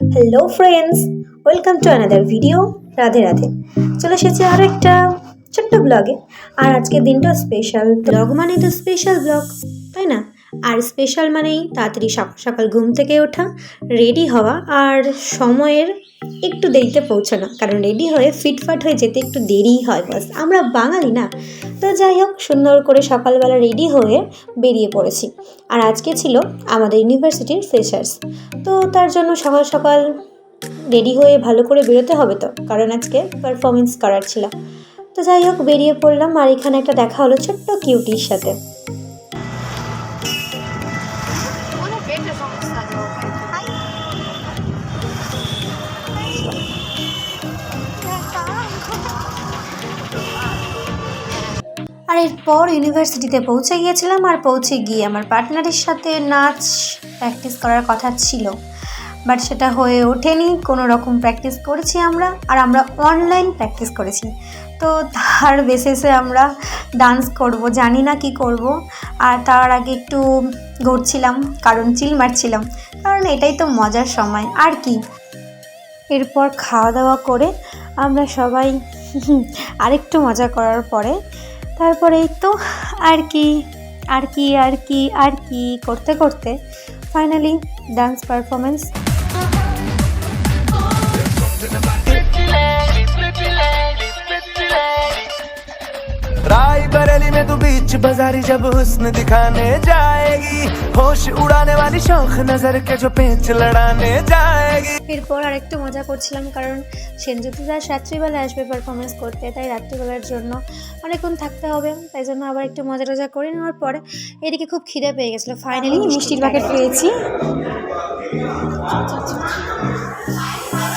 Hello friends, welcome to another video. Radhe Radhe. চলে এসেছি আরও একটা ছোট্ট ব্লগে। আর আজকের দিনটা স্পেশাল। ব্লগ মানে তো স্পেশাল ব্লগ, তাই না? আর স্পেশাল মানেই তাড়াতাড়ি সকাল সকাল ঘুম থেকে ওঠা, রেডি হওয়া আর সময়ের একটু দেরিতে পৌঁছানো। কারণ রেডি হয়ে ফিটফাট হয়ে যেতে একটু দেরিই হয়, বাস আমরা বাঙালি না। তো যাই হোক, সুন্দর করে সকালবেলা রেডি হয়ে বেরিয়ে পড়েছি। আর আজকে ছিল আমাদের ইউনিভার্সিটির ফ্রেশার্স। তো তার জন্য সকাল সকাল রেডি হয়ে ভালো করে বেরোতে হবে, তো কারণ আজকে পারফরমেন্স করার ছিল। তো যাই হোক, বেরিয়ে পড়লাম। আর এখানে একটা দেখা হলো ছোট্ট কিউটির সাথে। আর এরপর ইউনিভার্সিটিতে পৌঁছে গিয়েছিলাম। আর পৌঁছে গিয়ে আমার পার্টনারের সাথে নাচ প্র্যাকটিস করার কথা ছিল, বাট সেটা হয়ে ওঠেনি। কোনো রকম প্র্যাকটিস করেছি আমরা, আর আমরা অনলাইন প্র্যাকটিস করেছি। তো তার বেসিসে আমরা ডান্স করব, জানি না কি করব। আর তার আগে একটু ঘুরছিলাম, কারণ চিল মারছিলাম, কারণ এটাই তো মজার সময় আর কি। এরপর খাওয়া দাওয়া করে আমরা সবাই আরেকটু মজা করার পরে তারপরেই তো আর কি আর কি আর কি আর কি করতে করতে ফাইনালি ডান্স পারফরমেন্স। रायबरेली में तू बीच बाजारी जब हुस्न दिखाने जाएगी, होश उड़ाने वाली शौक नजर के जो पेच लड़ाने जाएगी। এরপর আরেকটু মজা করছিলাম, কারণ সেনজ্যোতি দাস রাত্রিবেলা আসবে পারফরমেন্স করতে, তাই রাত্রিবেলার জন্য অনেকক্ষণ থাকতে হবে। তাই জন্য আবার একটু মজা টজা করে নেওয়ার পরে এদিকে খুব খিদে পেয়ে গেছিলো। ফাইনালি মিষ্টির প্যাকেট পেয়েছি।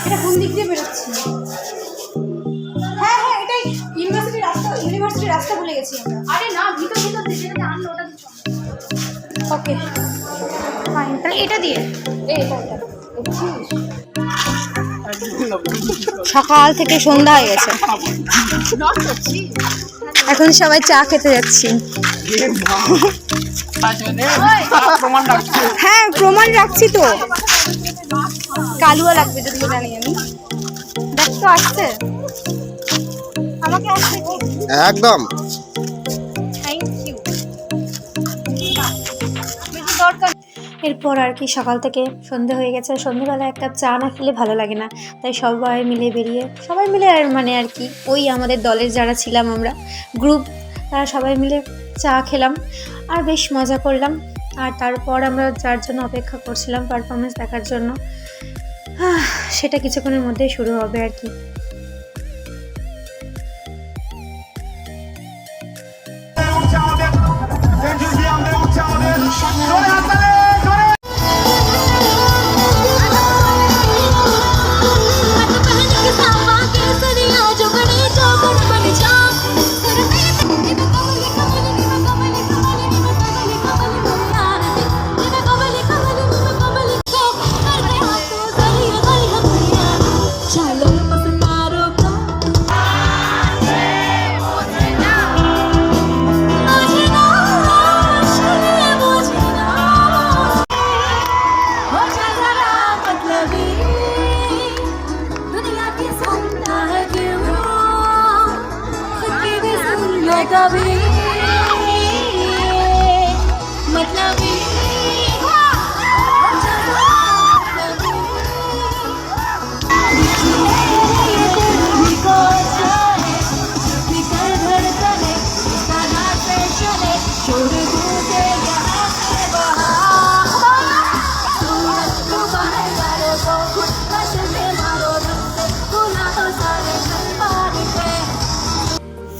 এটা কোন দিক দিয়ে বেরোচ্ছে? হ্যাঁ, এটাই ইউনিভার্সিটির রাস্তা ভুলে গেছি আমরা। আরে না, ভিতর যেটা আনলো ওটা ওকে ফাইন। তাহলে এটা দিয়ে সকাল থেকে সন্ধ্যা হয়ে গেছে, এখন সবাই চা খেতে যাচ্ছি। হ্যাঁ, প্রমাণ রাখছি তো। কালুয়া লাগবে যদি জানি আমি। দেখ তো আসছে, আমাকে আসছে একদম। Thank you. দরকার। এরপর আর কি সকাল থেকে সন্ধে হয়ে গেছে। সন্ধেবেলা এক কাপ চা না খেলে ভালো লাগে না, তাই সবাই মিলে আর মানে আর কি ওই আমাদের দলের যারা ছিলাম আমরা গ্রুপ, তারা সবাই মিলে চা খেলাম আর বেশ মজা করলাম। আর তারপর আমরা যার জন্য অপেক্ষা করছিলাম পারফরমেন্স দেখার জন্য, সেটা কিছুক্ষণের মধ্যেই শুরু হবে আর কি।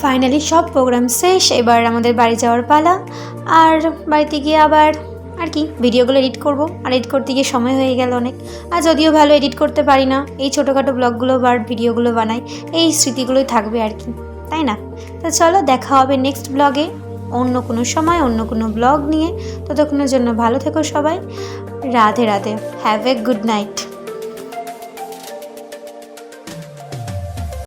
ফাইনালি সব প্রোগ্রাম শেষ, এবার আমাদের বাড়ি যাওয়ার পালা। আর বাড়িতে গিয়ে আবার আর কি ভিডিওগুলো এডিট করব। আর এডিট করতে গিয়ে সময় হয়ে গেল অনেক। আর যদিও ভালো এডিট করতে পারি না, এই ছোটোখাটো ব্লগগুলো বা ভিডিওগুলো বানাই, এই স্মৃতিগুলোই থাকবে আর কি, তাই না? তো চলো, দেখা হবে নেক্সট ব্লগে অন্য কোনো সময় অন্য কোনো ব্লগ নিয়ে। ততক্ষণের জন্য ভালো থেকো সবাই। Radhe Radhe. Have a good night.